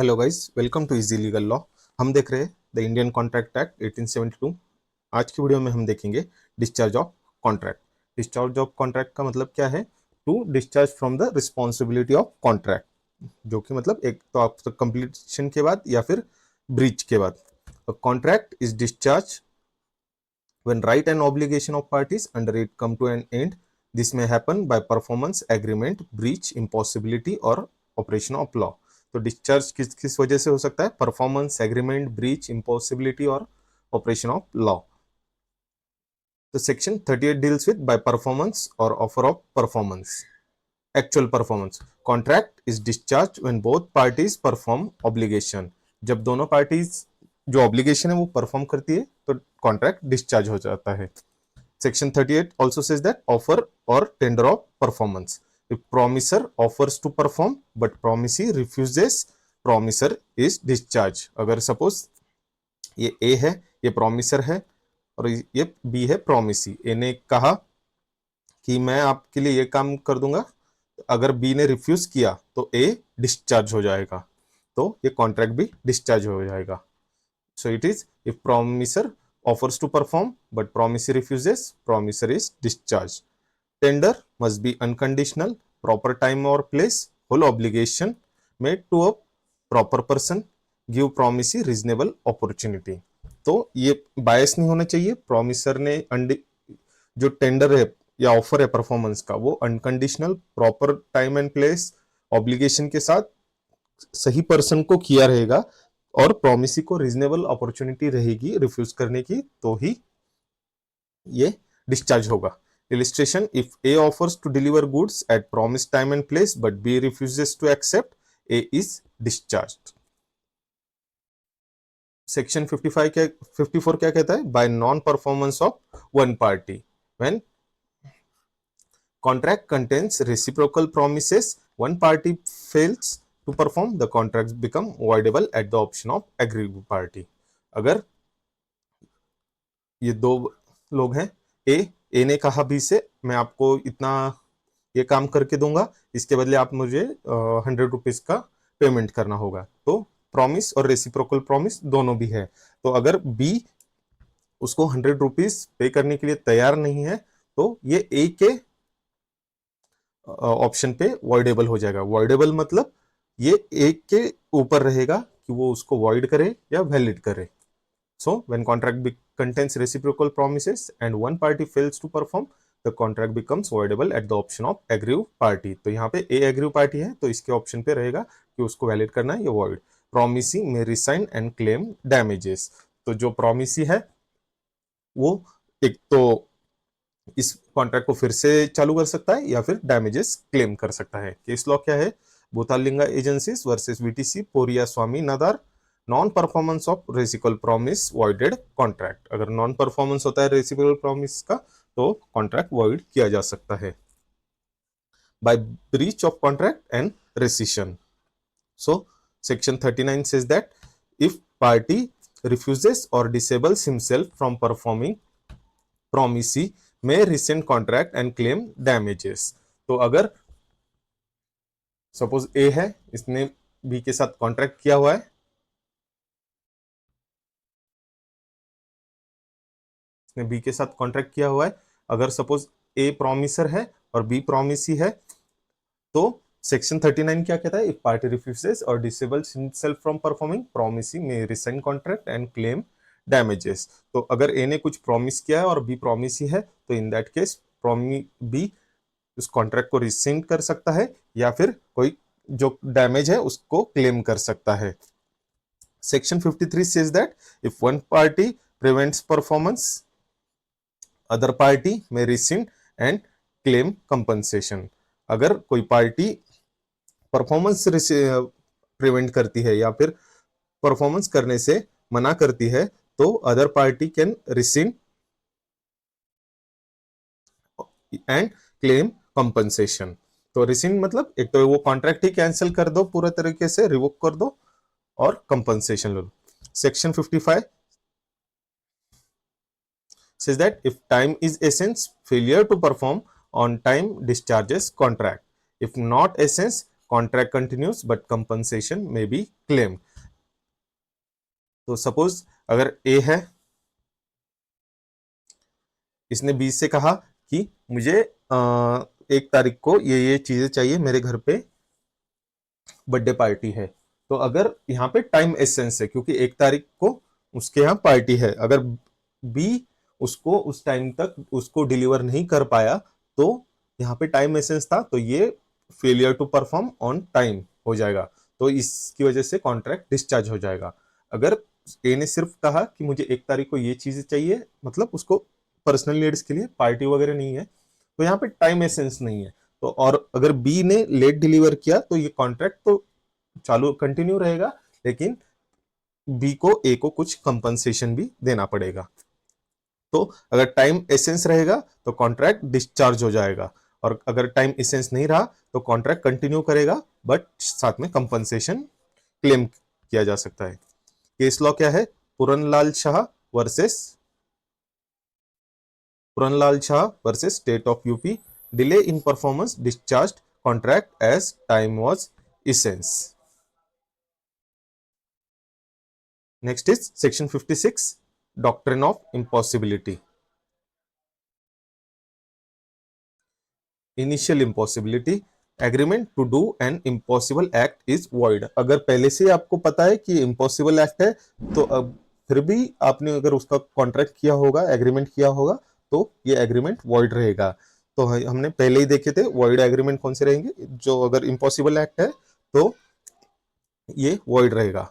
Hello guys, welcome to easy legal law. हम देख रहे हैं द इंडियन कॉन्ट्रैक्ट एक्ट 1872। आज की वीडियो में हम देखेंगे discharge of contract. Discharge of contract का मतलब क्या है? To discharge from the responsibility of contract, जो कि मतलब एक तो आप कंप्लीशन के बाद या फिर ब्रीच के बाद। Contract is discharge when right and obligation of parties under it come to an end. This may happen by performance, agreement, breach, impossibility और operation of law. तो डिस्चार्ज किस किस वजह से हो सकता है? परफॉर्मेंस, एग्रीमेंट, ब्रीच, इम्पॉसिबिलिटी और ऑपरेशन ऑफ लॉ। तो section 38 deals with by performance और offer of performance, actual performance. Contract is discharge when both parties perform obligation. जब दोनों पार्टीज जो ऑब्लिगेशन है वो परफॉर्म करती है तो कॉन्ट्रैक्ट डिस्चार्ज हो जाता है। Section 38 also says that offer or tender of performance. If promisor offers to perform but promisee refuses, promisor is discharged. अगर suppose ये A है, ये promisor है और ये B है promisee। A ने कहा कि मैं आपके लिए ये काम कर दूंगा, अगर B ने रिफ्यूज किया तो A डिस्चार्ज हो जाएगा, तो ये कॉन्ट्रैक्ट भी डिस्चार्ज हो जाएगा। So it is, if promisor offers to perform but promisee refuses, promisor is discharged. Tender must be unconditional, proper time or place, whole obligation made to a proper person, give promisee reasonable opportunity. तो ये बायस नहीं होना चाहिए। Promisor ने जो tender है या offer है परफॉर्मेंस का, वो unconditional, proper time and place, obligation के साथ सही पर्सन को किया रहेगा और प्रोमिसी को रीजनेबल अपॉर्चुनिटी रहेगी रिफ्यूज करने की, तो ही ये डिस्चार्ज होगा। Illustration, if A offers to deliver goods at promise time and place but B refuses to accept, A is discharged. Section 54 क्या कहता है? By non performance of one party, when contract contains reciprocal promises, one party fails to perform, the contracts become voidable at the option of aggrieved party. अगर ये दो लोग हैं, ए ने कहा बी से मैं आपको इतना ये काम करके दूंगा, इसके बदले आप मुझे 100 रुपीज का पेमेंट करना होगा, तो प्रॉमिस और रेसिप्रोकल प्रॉमिस दोनों भी है। तो अगर बी उसको 100 रुपीज पे करने के लिए तैयार नहीं है तो ये ए के ऑप्शन पे वॉइडेबल हो जाएगा। वॉइडेबल मतलब ये एक के ऊपर रहेगा कि वो उसको वॉइड करे या वैलिड करे। So when contract contains reciprocal promises and one party fails to perform, the contract becomes voidable at the option of aggrieve party. तो यहाँ पे ए एग्रीव पार्टी है तो इसके ऑप्शन पे रहेगा कि उसको वैलिड करना है या void. Promisee may resign and claim damages. तो जो प्रोमिसी है वो एक तो इस कॉन्ट्रैक्ट को फिर से चालू कर सकता है या फिर डैमेजेस क्लेम कर सकता है। केस लॉ क्या है? Bhutalinga agencies versus VTC, Poriya Swami Nadar. Non performance of reciprocal promise voided contract. अगर नॉन परफॉर्मेंस होता है रेसिप्रोकल प्रॉमिस का तो कॉन्ट्रैक्ट वॉइड किया जा सकता है। By breach of contract and rescission. So section 39 says that if party refuses or disables himself from performing, promisee may rescind contract and claim damages. तो अगर सपोज ए है, इसने बी के साथ कॉन्ट्रैक्ट किया हुआ है, इसने बी के साथ कॉन्ट्रैक्ट किया हुआ है, अगर सपोज ए प्रोमिसर है और बी प्रोमिसी है, तो सेक्शन 39 क्या कहता है? इफ पार्टी रिफ्यूजेस और disables himself from performing, promisee may rescind contract and claim damages. तो अगर ए ने कुछ प्रॉमिस किया है और बी प्रोमिसी है तो इन दैट केस बी उस कॉन्ट्रैक्ट को रिसेंड कर सकता है या फिर कोई जो डैमेज है उसको क्लेम कर सकता है। Section 53 says that if one party prevents performance, other party may rescind and claim compensation. अगर कोई पार्टी परफॉर्मेंस प्रिवेंट करती है या फिर परफॉर्मेंस करने से मना करती है तो other party can rescind and claim compensation. तो रिसिंड मतलब एक तो वो कॉन्ट्रैक्ट ही कैंसिल कर दो, पूरे तरीके से रिवोक कर दो और compensation low. Section 55 says that if time is essence, failure to perform on time discharges contract. If not essence, contract continuous but compensation may be claimed. तो सपोज अगर ए है, इसने बी से कहा कि मुझे 1 तारीख को ये चीजें चाहिए, मेरे घर पे बर्थडे पार्टी है। तो अगर यहाँ पे टाइम एसेंस है क्योंकि 1 तारीख को उसके यहाँ पार्टी है, अगर बी उसको उस टाइम तक उसको डिलीवर नहीं कर पाया तो यहाँ पे टाइम एसेंस था, तो ये failure to perform on time हो जाएगा, तो इसकी वजह से कॉन्ट्रैक्ट डिस्चार्ज हो जाएगा। अगर ए ने सिर्फ कहा कि मुझे 1 तारीख को ये चीजें चाहिए, मतलब उसको पर्सनल नीड्स के लिए, पार्टी वगैरह नहीं है, तो यहाँ पे टाइम एसेंस नहीं है। तो और अगर बी ने लेट डिलीवर किया तो ये कॉन्ट्रैक्ट तो चालू कंटिन्यू रहेगा, लेकिन बी को ए को कुछ कंपनसेशन भी देना पड़ेगा। तो अगर टाइम एसेंस रहेगा तो कॉन्ट्रैक्ट डिस्चार्ज हो जाएगा, और अगर टाइम एसेंस नहीं रहा तो कॉन्ट्रैक्ट कंटिन्यू करेगा बट साथ में कंपनसेशन क्लेम किया जा सकता है। केस लॉ क्या है? Puranlal Shah versus state of UP, delay in performance discharge contract as time was essence. Next is section 56, doctrine of impossibility. Initial impossibility, agreement to do an impossible act is void. अगर पहले से आपको पता है कि impossible act है तो अब फिर भी आपने अगर उसका कॉन्ट्रैक्ट किया होगा, एग्रीमेंट किया होगा, तो ये एग्रीमेंट वॉइड रहेगा। तो हमने पहले ही देखे थे वॉइड एग्रीमेंट कौन से रहेंगे, जो अगर इम्पॉसिबल एक्ट है तो ये वॉइड रहेगा।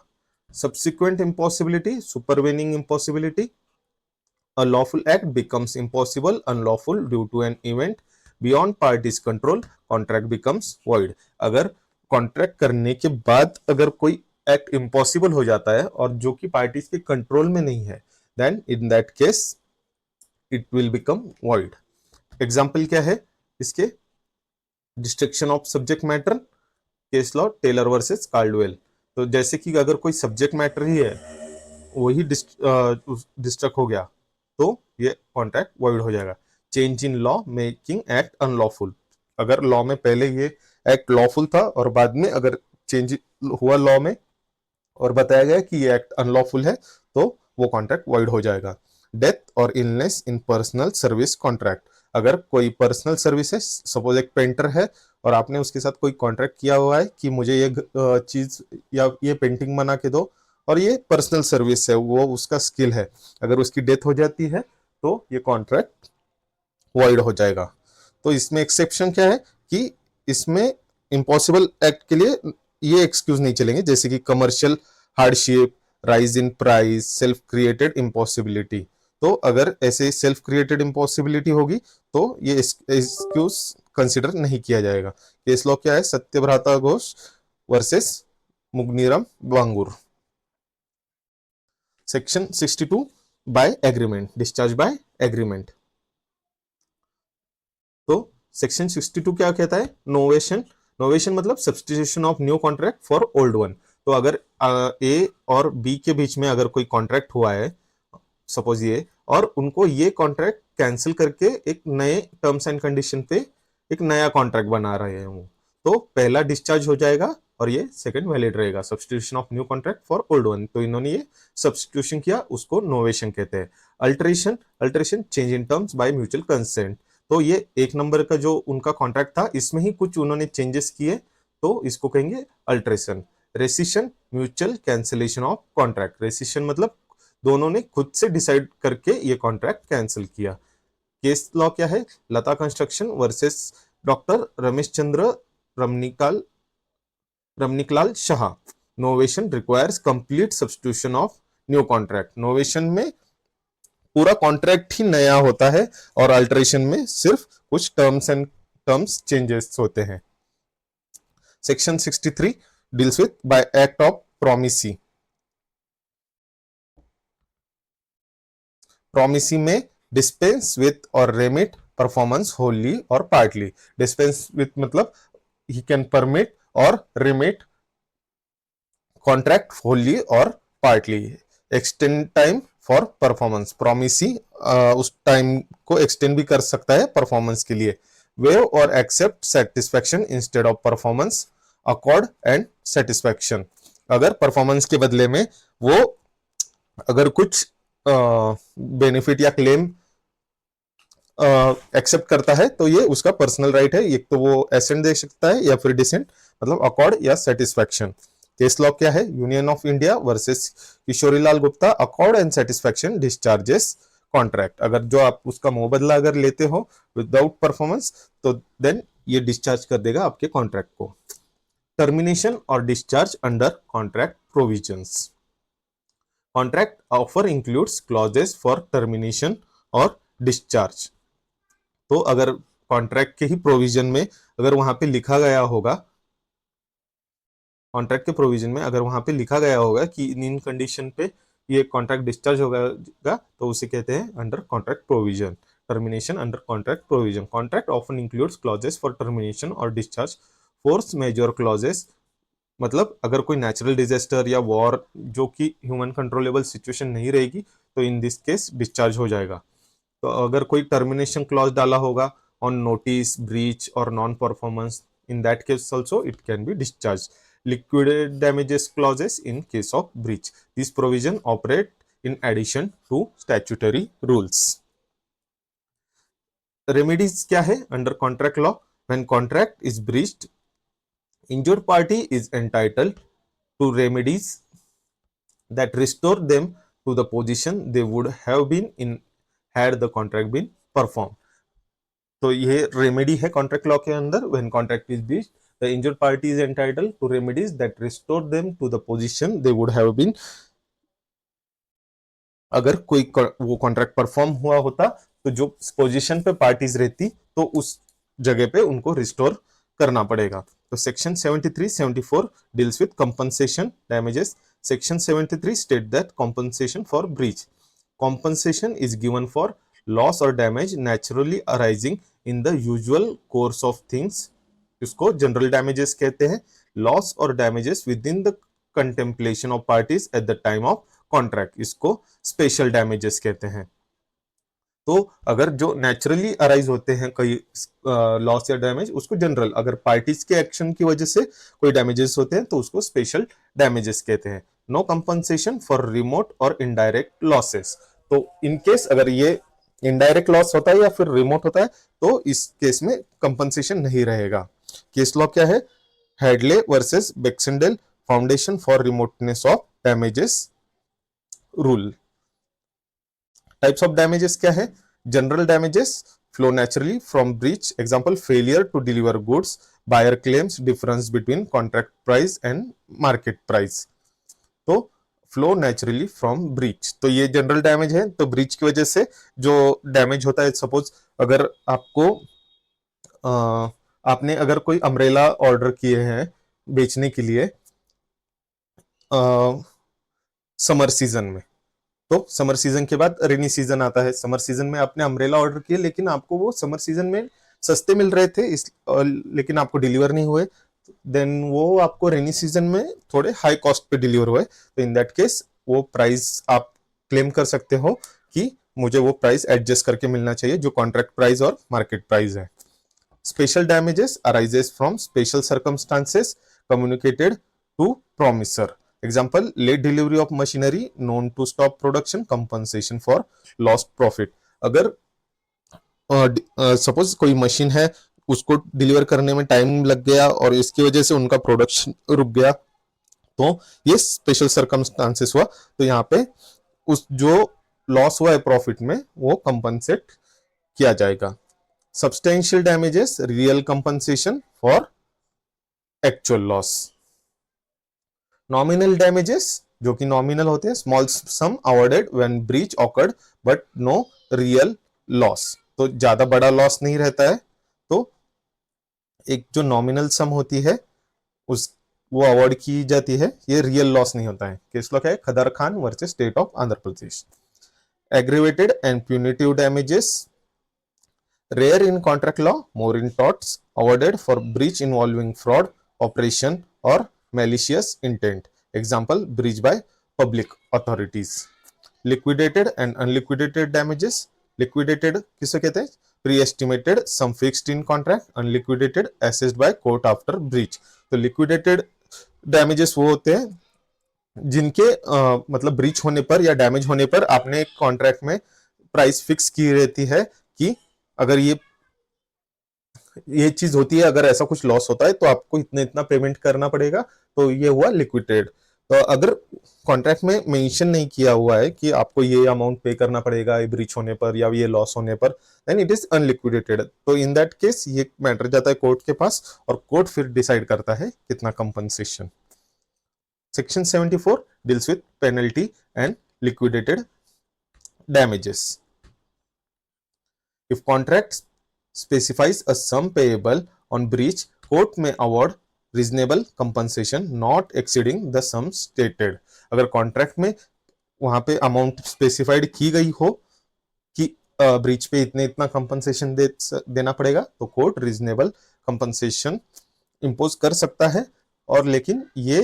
Subsequent impossibility, supervening impossibility, a lawful act becomes impossible unlawful due to an event beyond parties control, contract becomes void। अगर कॉन्ट्रैक्ट करने के बाद अगर कोई एक्ट इम्पॉसिबल हो जाता है और जो कि पार्टीज के कंट्रोल में नहीं है, then in that case it will become void। Example क्या है इसके? Destruction of subject matter, case law Taylor versus Caldwell. तो जैसे कि अगर कोई सब्जेक्ट मैटर ही है वही डिस्ट्रक्ट हो गया तो ये कॉन्ट्रैक्ट वॉइड हो जाएगा। Change in law making act unlawful, अगर लॉ में पहले ये एक्ट लॉफुल था और बाद में अगर चेंज हुआ लॉ में और बताया गया कि ये एक्ट अनलॉफुल है तो वो कॉन्ट्रैक्ट वॉइड हो जाएगा। डेथ और इलनेस इन पर्सनल सर्विस कॉन्ट्रैक्ट, अगर कोई पर्सनल सर्विस है, सपोज एक पेंटर है और आपने उसके साथ कोई कॉन्ट्रैक्ट किया हुआ है कि मुझे ये चीज या ये पेंटिंग बना के दो, और ये पर्सनल सर्विस है, वो उसका स्किल है, अगर उसकी डेथ हो जाती है तो ये कॉन्ट्रैक्ट वॉइड हो जाएगा। तो इसमें एक्सेप्शन क्या है कि इसमें इम्पॉसिबल एक्ट के लिए ये एक्सक्यूज नहीं चलेंगे, जैसे कि commercial hardship, rise in price, self created impossibility. तो अगर ऐसे सेल्फ क्रिएटेड इम्पॉसिबिलिटी होगी तो ये एक्सक्यूज कंसिडर नहीं किया जाएगा। केस लॉ क्या है? Satyabrata Ghosh versus Mugneeram Bangur. Section 62, by agreement, discharge by agreement. तो सेक्शन 62 क्या कहता है? नोवेशन। नोवेशन मतलब substitution of new contract for old one. तो अगर ए और बी के बीच में अगर कोई कॉन्ट्रैक्ट हुआ है, सपोज ये, और उनको ये कॉन्ट्रैक्ट कैंसिल करके एक नए टर्म्स एंड कंडीशन पे एक नया कॉन्ट्रैक्ट बना रहे हैं वो, तो पहला डिस्चार्ज हो जाएगा और ये सेकंड वैलिड रहेगा। Substitution of new contract for old one, तो इन्होंने ये सब्स्टिट्यूशन किया, उसको नोवेशन कहते हैं। Alteration, alteration change in terms by mutual consent. तो ये 1 नंबर का जो उनका कॉन्ट्रैक्ट था इसमें ही कुछ उन्होंने चेंजेस किए तो इसको कहेंगे alteration. Rescission, mutual cancellation of contract. Rescission मतलब दोनों ने खुद से डिसाइड करके ये कॉन्ट्रैक्ट कैंसिल किया। केस लॉ क्या है? Lata construction versus doctor Ramesh Chandra Ramniklal Shah. Novation requires complete substitution of new contract. Novation में पूरा कॉन्ट्रैक्ट ही नया होता है और अल्टरेशन में सिर्फ कुछ टर्म्स चेंजेस होते हैं। Section 63 deals with by act of promisee. Promisee में डिस्पेंस विथ और रेमिट परफॉर्मेंस होली और पार्टली। डिस्पेंस विथ मतलब ही कैन परमिट और रेमिट कॉन्ट्रैक्ट होली और partly. Extend time for performance, promisee उस टाइम को एक्सटेंड भी कर सकता है परफॉर्मेंस के लिए। वेव और accept satisfaction instead of performance, accord and satisfaction. अगर परफॉर्मेंस के बदले में वो अगर कुछ बेनिफिट या क्लेम एक्सेप्ट करता है तो ये उसका पर्सनल राइट है, एक तो वो एसेंट दे सकता है या फिर डिसेंट, मतलब अकॉर्ड या सेटिस्फैक्शन। केस लॉ क्या है? Union of India versus Kishorilal Gupta, accord and satisfaction discharges contract. अगर जो आप उसका मुंहबदला अगर लेते हो विदाउट परफॉर्मेंस तो देन ये डिस्चार्ज कर देगा आपके कॉन्ट्रैक्ट को। टर्मिनेशन और discharge under contract provisions. Contract offer includes clauses for termination और डिस्चार्ज। तो अगर कॉन्ट्रैक्ट के ही प्रोविजन में अगर वहां पे लिखा गया होगा, कॉन्ट्रैक्ट के प्रोविजन में अगर वहां पे लिखा गया होगा कि इन कंडीशन पे ये कॉन्ट्रैक्ट डिस्चार्ज होगा तो उसे कहते हैं under contract provision. Termination under contract provision. Contract often includes clauses for termination और डिस्चार्ज। फोर्स मेजर क्लॉजेस, मतलब अगर कोई नेचुरल डिजास्टर या वॉर जो कि ह्यूमन कंट्रोलेबल सिचुएशन नहीं रहेगी तो इन दिस केस डिस्चार्ज हो जाएगा। तो अगर कोई टर्मिनेशन क्लॉज डाला होगा ऑन नोटिस, ब्रीच और non performance, in that case also it can be discharge. Liquidated damages clauses in case of breach. These provision operate in addition to statutory rules. Remedies क्या है under contract law? When contract is breached, injured party is entitled to remedies that restore them to the position they would have been in had the contract been performed. तो ये remedy है contract law के अंदर। When contract is breached the injured party is entitled to remedies that restore them to the position they would have been. अगर कोई वो contract perform हुआ होता तो जो पोजीशन पे पार्टीज रहती तो उस जगह पे उनको रिस्टोर करना पड़ेगा। तो section 73-74 deals with compensation damages. Section 73 state that compensation for breach, compensation is given for loss or damage naturally arising in the usual course of things। इसको जनरल डैमेजेस कहते हैं। लॉस और damages with in the contemplation of parties at the time of contract, इसको special damages कहते हैं। तो अगर जो नेचुरली अराइज होते हैं कोई लॉस या डैमेज, उसको जनरल, अगर पार्टीज के एक्शन की वजह से कोई डैमेजेस होते हैं तो उसको स्पेशल डैमेजेस कहते हैं। नो कंपनसेशन फॉर रिमोट और इनडायरेक्ट लॉसेस। तो इन केस अगर ये इनडायरेक्ट लॉस होता है या फिर रिमोट होता है तो इस केस में कंपनसेशन नहीं रहेगा। केस लॉ क्या है? Hadley versus Baxendale foundation for remoteness of damages rule. Types of damages क्या है? General damages flow naturally from breach, example failure to deliver goods, buyer claims difference between contract price and market price. तो flow naturally from breach, तो ये general damage है। तो breach की वजह से जो डैमेज होता है, सपोज अगर आपको आपने अगर कोई अम्ब्रेला ऑर्डर किए हैं बेचने के लिए समर सीजन में, तो समर सीजन के बाद रेनी सीजन आता है। समर सीजन में आपने अम्ब्रेला ऑर्डर किए लेकिन आपको वो समर सीजन में सस्ते मिल रहे थे लेकिन आपको डिलीवर नहीं हुए, देन वो आपको रेनी सीजन में थोड़े हाई कॉस्ट पे डिलीवर हुए। तो इन दैट केस वो प्राइस आप क्लेम कर सकते हो कि मुझे वो प्राइस एडजस्ट करके मिलना चाहिए जो कॉन्ट्रैक्ट प्राइस और मार्केट प्राइस है। Special damages arises from special circumstances communicated to promisor, example late delivery of machinery known to stop production, compensation for lost profit. अगर सपोज कोई मशीन है, उसको डिलीवर करने में टाइम लग गया और इसकी वजह से उनका प्रोडक्शन रुक गया, तो ये स्पेशल सर्कमस्टांसेस हुआ। तो यहाँ पे उस जो लॉस हुआ है प्रॉफिट में वो कंपनसेट किया जाएगा। Substantial damages real compensation for actual loss. Nominal damages जो कि नॉमिनल होते हैं, small sum awarded when breach occurred but no real loss, तो ज्यादा बड़ा लॉस नहीं रहता है, तो एक जो नॉमिनल सम होती है उस वो अवॉर्ड की जाती है, ये रियल लॉस नहीं होता है। केस लॉ क्या है? Khadar Khan versus state of Andhra Pradesh. Aggravated and punitive damages rare in contract law, more in torts, awarded for breach involving fraud operation और malicious intent, example breach by public authorities। liquidated and unliquidated damages, liquidated किसे कहते हैं? pre-estimated sum fixed in contract, unliquidated assessed by court after breach। तो liquidated damages वो होते हैं जिनके मतलब ब्रीच होने पर या डैमेज होने पर आपने कॉन्ट्रैक्ट में प्राइस फिक्स की रहती है कि अगर ये चीज होती है, अगर ऐसा कुछ लॉस होता है तो आपको इतना इतना पेमेंट करना पड़ेगा, तो ये हुआ लिक्विडेटेड। तो अगर कॉन्ट्रैक्ट में मेंशन नहीं किया हुआ है कि आपको ये अमाउंट पे करना पड़ेगा ये ब्रीच होने पर या ये लॉस होने पर, देन इट इज अनलिक्विडेटेड। तो इन दैट केस ये मैटर जाता है कोर्ट के पास और कोर्ट फिर डिसाइड करता है कितना compensation. Section 74 deals with penalty and liquidated damages. If contract specifies a sum payable on breach, court may award reasonable compensation not exceeding the sum stated. अगर कॉन्ट्रैक्ट में वहां पे अमाउंट स्पेसिफाइड की गई हो कि ब्रीच पे इतने इतना कंपनसेशन देना पड़ेगा, तो कोर्ट रीजनेबल कंपनसेशन इंपोज कर सकता है, और लेकिन ये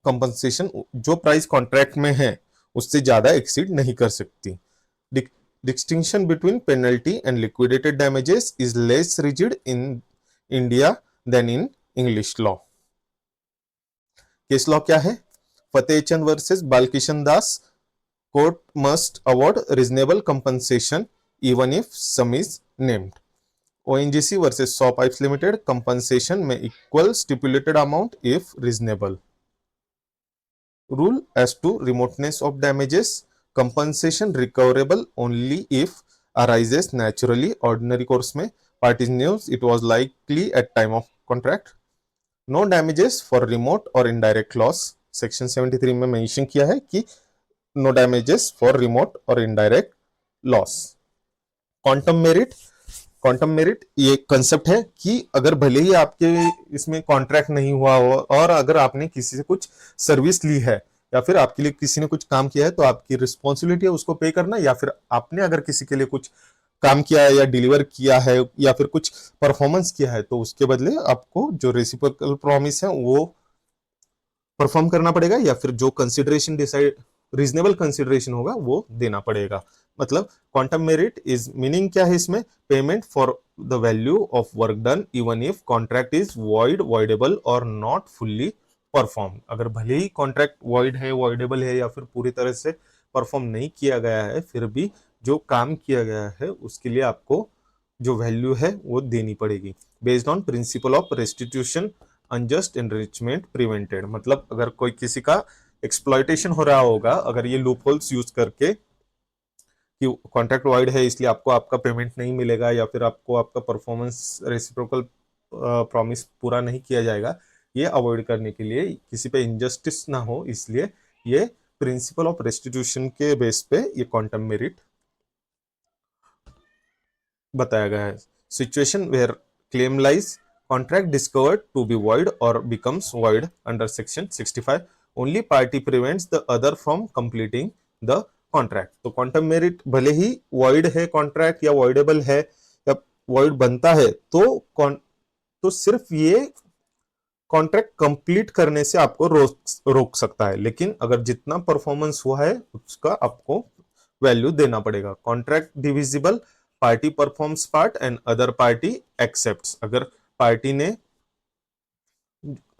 कंपनसेशन जो प्राइस कॉन्ट्रैक्ट में है उससे ज्यादा एक्सीड नहीं कर सकती। Distinction between penalty and liquidated damages is less rigid in India than in English law. Case law क्या है? Fatehchand versus Balkishan Das, court must award reasonable compensation even if sum is named. ONGC versus Saw Pipes limited, compensation may equal stipulated amount if reasonable. Rule as to remoteness of damages, compensation recoverable only if arises naturally, ordinary course में parties knew it was likely at time of contract, no damages for remote or indirect loss। section 73 में mention किया है कि no damages for remote or indirect loss। Quantum merit ये concept है कि अगर भले ही आपके इसमें कॉन्ट्रैक्ट नहीं हुआ हो और अगर आपने किसी से कुछ सर्विस ली है या फिर आपके लिए किसी ने कुछ काम किया है, तो आपकी रिस्पॉन्सिबिलिटी है उसको पे करना, या फिर आपने अगर किसी के लिए कुछ काम किया है या डिलीवर किया है या फिर कुछ परफॉर्मेंस किया है, तो उसके बदले आपको जो रेसिप्रोकल प्रॉमिस है वो परफॉर्म करना पड़ेगा, या फिर जो कंसिडरेशन डिसाइड रीजनेबल कंसिडरेशन होगा वो देना पड़ेगा। मतलब क्वांटम मेरिट इज मीनिंग क्या है इसमें? Payment for the value of work done even if contract is void, voidable और नॉट फुल्ली परफॉर्म। अगर भले ही कॉन्ट्रैक्ट वॉइड है, वॉइडेबल है या फिर पूरी तरह से परफॉर्म नहीं किया गया है, फिर भी जो काम किया गया है उसके लिए आपको जो वैल्यू है वो देनी पड़ेगी। Based on principal of restitution unjust enrichment prevented. मतलब अगर कोई किसी का एक्सप्लॉयटेशन हो रहा होगा, अगर ये लूप होल्स यूज करके कि कॉन्ट्रैक्ट वाइड है इसलिए आपको आपका पेमेंट नहीं मिलेगा या फिर आपको आपका परफॉर्मेंस रेसिप्रोकल प्रॉमिस पूरा नहीं किया जाएगा, ये अवॉइड करने के लिए, किसी पे इनजस्टिस ना हो इसलिए ये प्रिंसिपल ऑफ रेस्टिट्यूशन के बेस पे ये क्वांटम मेरिट बताया गया है। Situation where claim lies contract discovered to be void or becomes void under section 65, only party prevents the other from completing the contract। तो क्वांटम मेरिट भले ही void है contract या voidable है या void बनता है, तो सिर्फ ये कॉन्ट्रैक्ट कंप्लीट करने से आपको रोक सकता है, लेकिन अगर जितना परफॉर्मेंस हुआ है उसका आपको वैल्यू देना पड़ेगा। Contract divisible, party performs part and other party accepts. अगर पार्टी ने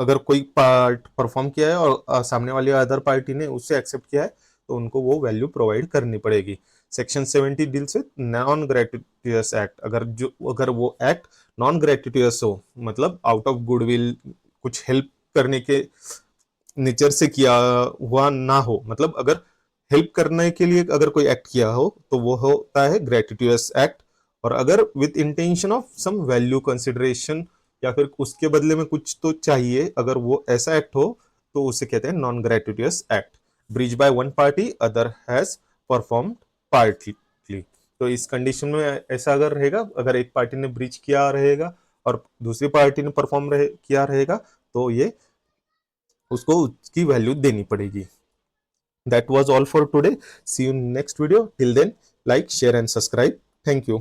अगर कोई पार्ट परफॉर्म किया है और सामने वाली अदर पार्टी ने उससे एक्सेप्ट किया है, तो उनको वो वैल्यू प्रोवाइड करनी पड़ेगी। Section 70 deals with non gratuitous act. अगर वो एक्ट नॉन ग्रेटिट्यूस हो, मतलब आउट ऑफ गुडविल, कुछ हेल्प करने के नेचर से किया हुआ ना हो, मतलब अगर हेल्प करने के लिए अगर कोई एक्ट किया हो तो वो होता है ग्रेटिट्यूस एक्ट। और अगर with intention of some value consideration या फिर उसके बदले में कुछ तो चाहिए, अगर वो ऐसा एक्ट हो तो उसे कहते हैं non gratuitous act. Breach by one party other has performed partly. तो इस कंडीशन में ऐसा अगर रहेगा, अगर एक पार्टी ने ब्रीच किया रहेगा और दूसरी पार्टी ने परफॉर्म किया रहेगा, तो ये उसको उसकी वैल्यू देनी पड़ेगी। That was all for today. See you in next video. Till then, like, share and subscribe. Thank you.